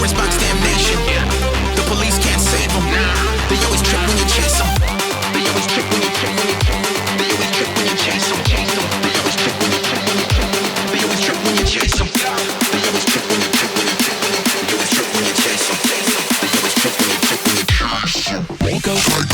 Where's box damnation? The police can't save them. They always trip when you chase them. They always trip when you trip when you trip. They always trip when you chase them. They always trip when you trip when you trip. They always trip when you chase them. They always trip when you trip when you trip. They always trip when you chase them. They always trip when you trip when you chase them. Go, go.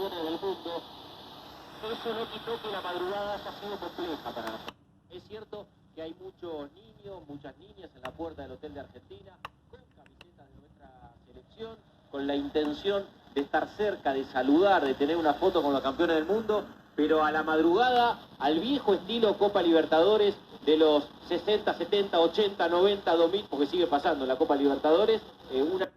campeones del mundo. Eso no quitó que la madrugada haya sido compleja para nosotros. Es cierto que hay muchos niños, muchas niñas en la puerta del hotel de Argentina con camisetas de nuestra selección, con la intención de estar cerca, de saludar, de tener una foto con los campeones del mundo, pero a la madrugada, al viejo estilo Copa Libertadores de los 60, 70, 80, 90, 2000, porque sigue pasando la Copa Libertadores, una...